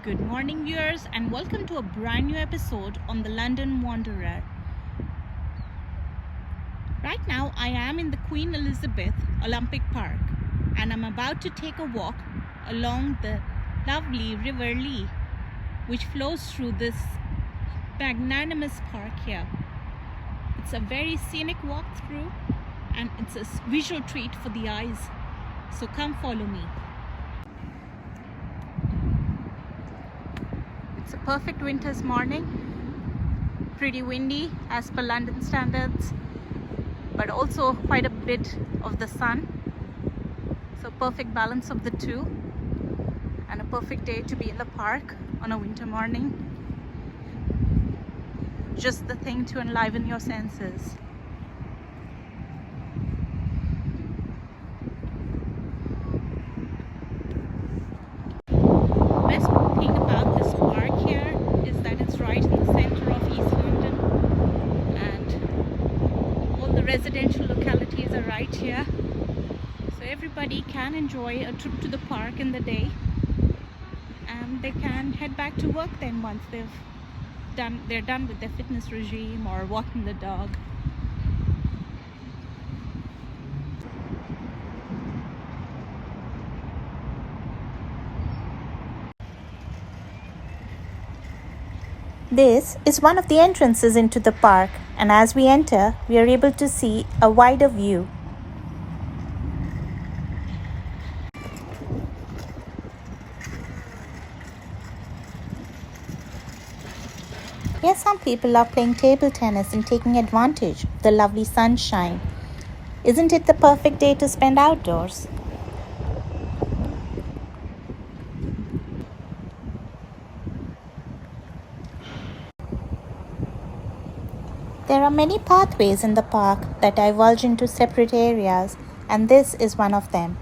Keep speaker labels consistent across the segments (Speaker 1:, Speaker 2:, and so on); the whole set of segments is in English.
Speaker 1: Good morning, viewers, and welcome to a brand new episode on the London Wanderer. Right now, I am in the Queen Elizabeth Olympic Park, and I'm about to take a walk along the lovely River Lee, which flows through this magnanimous park here. It's a very scenic walk through, and it's a visual treat for the eyes. So come follow me. It's a perfect winter's morning, pretty windy as per London standards, but also quite a bit of the sun. So perfect balance of the two, and a perfect day to be in the park on a winter morning. Just the thing to enliven your senses. Best thing about this park here is that it's right in the center of East London, and all the residential localities are right here, so everybody can enjoy a trip to the park in the day, and they can head back to work then once they're done with their fitness regime or walking the dog.
Speaker 2: This is one of the entrances into the park, and as we enter, we are able to see a wider view. Here some people are playing table tennis and taking advantage of the lovely sunshine. Isn't it the perfect day to spend outdoors? There are many pathways in the park that diverge into separate areas, and this is one of them.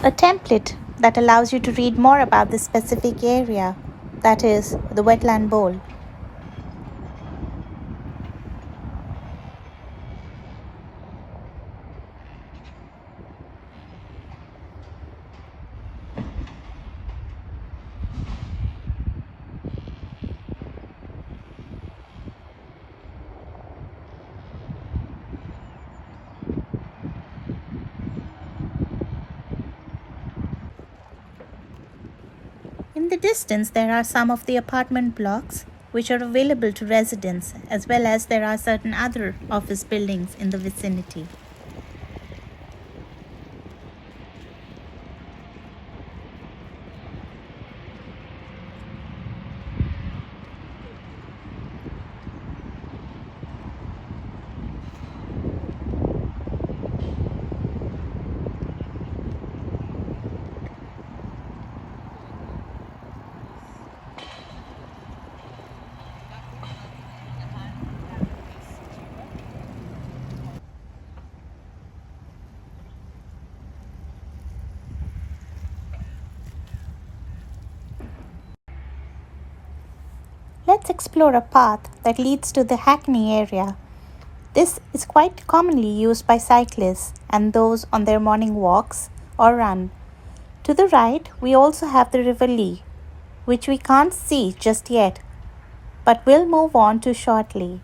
Speaker 2: A template that allows you to read more about this specific area, that is, the wetland bowl. In the distance, there are some of the apartment blocks which are available to residents, as well as there are certain other office buildings in the vicinity. Let's explore a path that leads to the Hackney area. This is quite commonly used by cyclists and those on their morning walks or run. To the right, we also have the River Lee, which we can't see just yet, but will move on to shortly.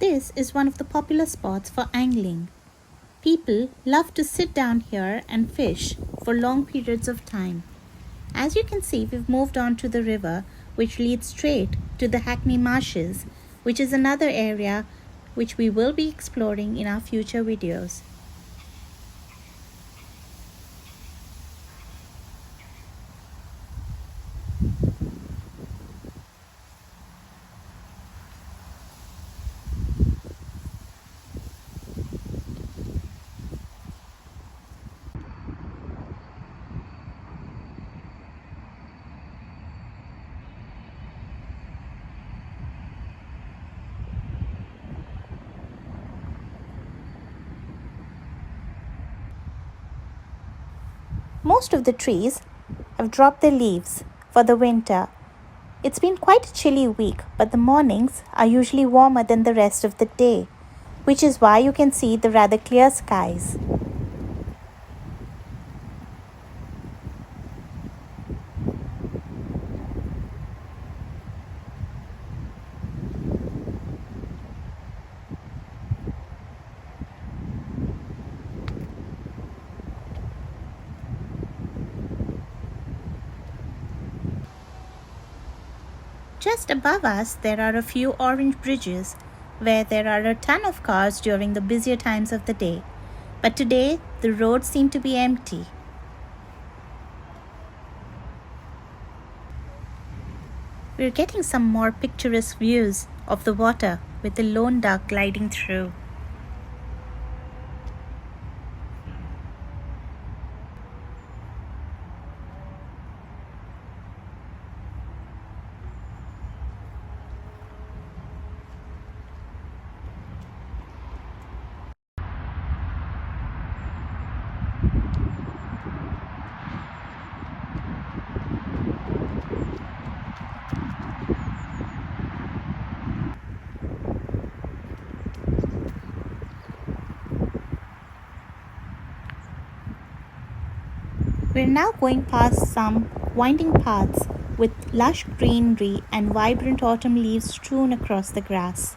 Speaker 2: This is one of the popular spots for angling. People love to sit down here and fish for long periods of time. As you can see, we've moved on to the river, which leads straight to the Hackney Marshes, which is another area which we will be exploring in our future videos. Most of the trees have dropped their leaves for the winter. It's been quite a chilly week, but the mornings are usually warmer than the rest of the day, which is why you can see the rather clear skies. Just above us, there are a few orange bridges where there are a ton of cars during the busier times of the day. But today, the roads seem to be empty. We're getting some more picturesque views of the water with the lone duck gliding through. We're now going past some winding paths with lush greenery and vibrant autumn leaves strewn across the grass.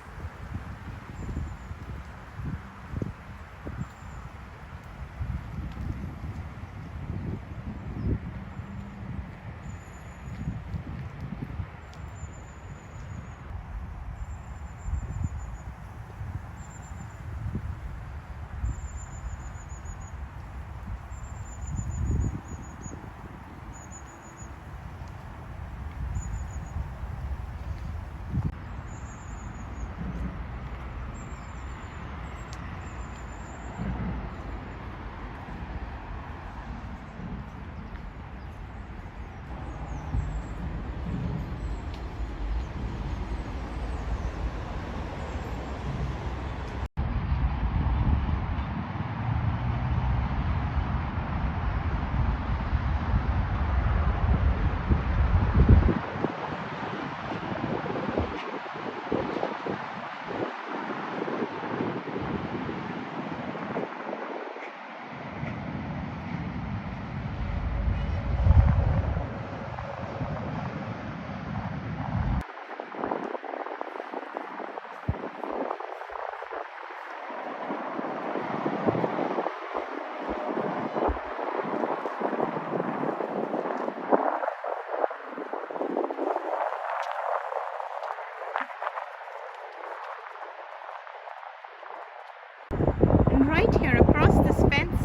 Speaker 2: And right here across this fence,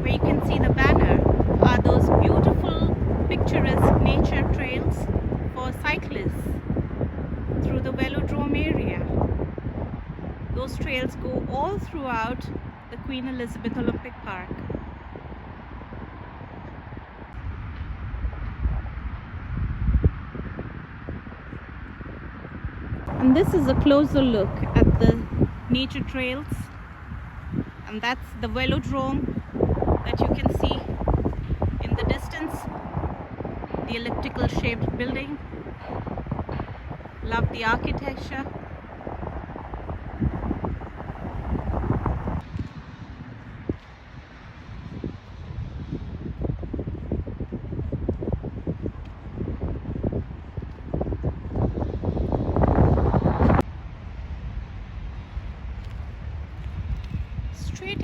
Speaker 2: where you can see the banner, are those beautiful picturesque nature trails for cyclists through the velodrome area. Those trails go all throughout the Queen Elizabeth Olympic Park. And this is a closer look at the nature trails, and that's the velodrome that you can see in the distance, the elliptical shaped building. Love the architecture.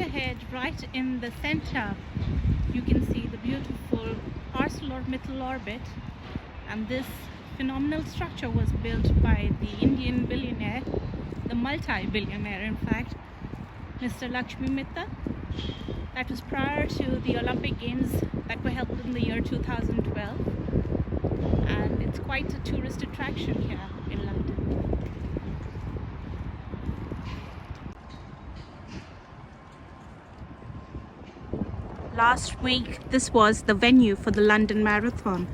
Speaker 1: ahead, right in the center, you can see the beautiful ArcelorMittal orbit, and this phenomenal structure was built by the Indian billionaire, the multi-billionaire in fact, Mr. Lakshmi Mittal. That was prior to the Olympic Games that were held in the year 2012, and it's quite a tourist attraction here in London. Last week, this was the venue for the London Marathon,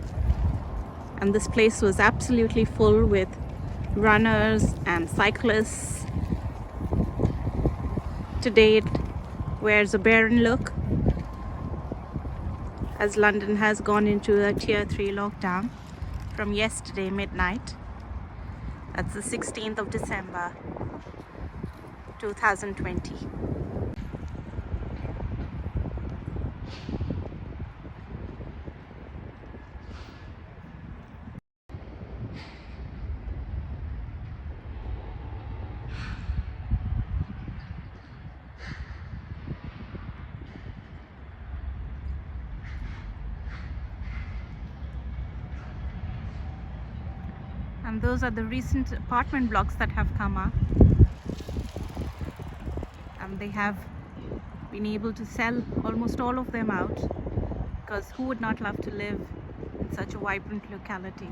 Speaker 1: and this place was absolutely full with runners and cyclists. Today it wears a barren look as London has gone into a tier 3 lockdown from yesterday midnight. That's the 16th of December 2020. And those are the recent apartment blocks that have come up, and they have been able to sell almost all of them out, because who would not love to live in such a vibrant locality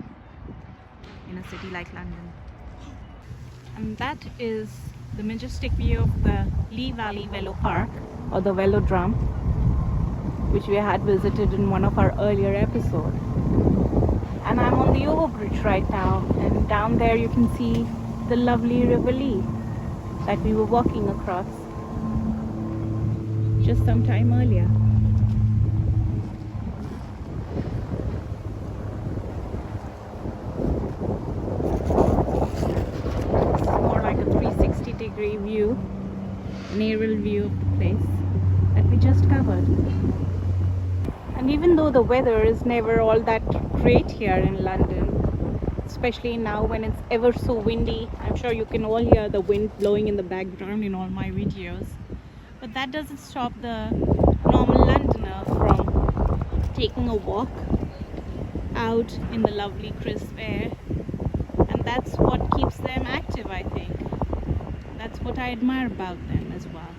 Speaker 1: in a city like London? And that is the majestic view of the Lee Valley Velo Park, or the Velodrome, which we had visited in one of our earlier episodes. And I'm on the overbridge right now, and down there you can see the lovely River Lee that we were walking across just some time earlier. It's more like a 360-degree view, an aerial view of the place that we just covered. And even though the weather is never all that great here in London, especially now when it's ever so windy, I'm sure you can all hear the wind blowing in the background in all my videos, but that doesn't stop the normal Londoner from taking a walk out in the lovely crisp air, and that's what keeps them active, I think. That's what I admire about them as well.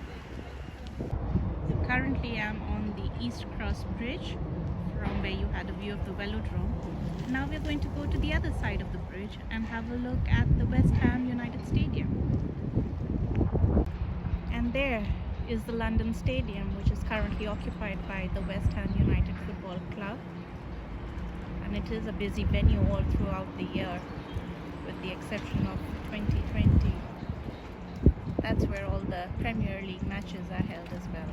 Speaker 1: Currently I'm on the East Cross Bridge, from where you had a view of the Velodrome. Now we're going to go to the other side of the bridge and have a look at the West Ham United Stadium. And there is the London Stadium, which is currently occupied by the West Ham United Football Club. And it is a busy venue all throughout the year, with the exception of 2020. That's where all the Premier League matches are held as well.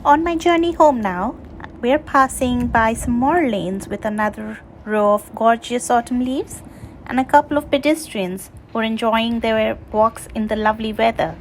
Speaker 2: On my journey home now, we're passing by some more lanes with another row of gorgeous autumn leaves and a couple of pedestrians who are enjoying their walks in the lovely weather.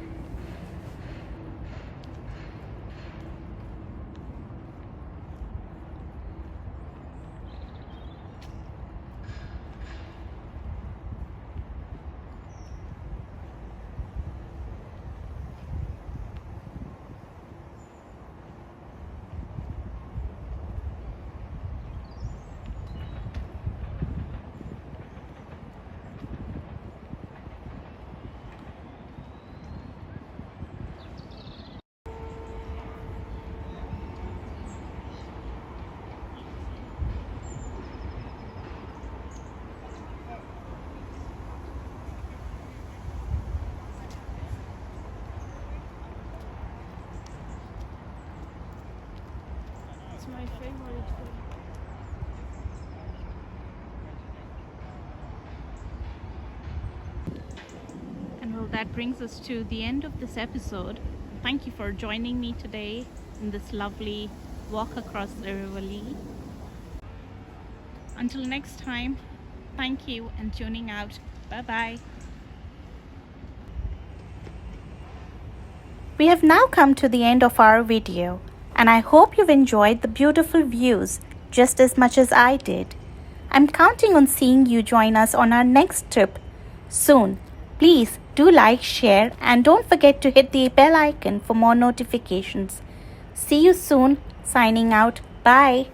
Speaker 1: It's my favorite food. And well, that brings us to the end of this episode. Thank you for joining me today in this lovely walk across the River Lee. Until next time, thank you and tuning out. Bye bye.
Speaker 2: We have now come to the end of our video, and I hope you've enjoyed the beautiful views just as much as I did. I'm counting on seeing you join us on our next trip soon. Please do like, share, and don't forget to hit the bell icon for more notifications. See you soon. Signing out. Bye.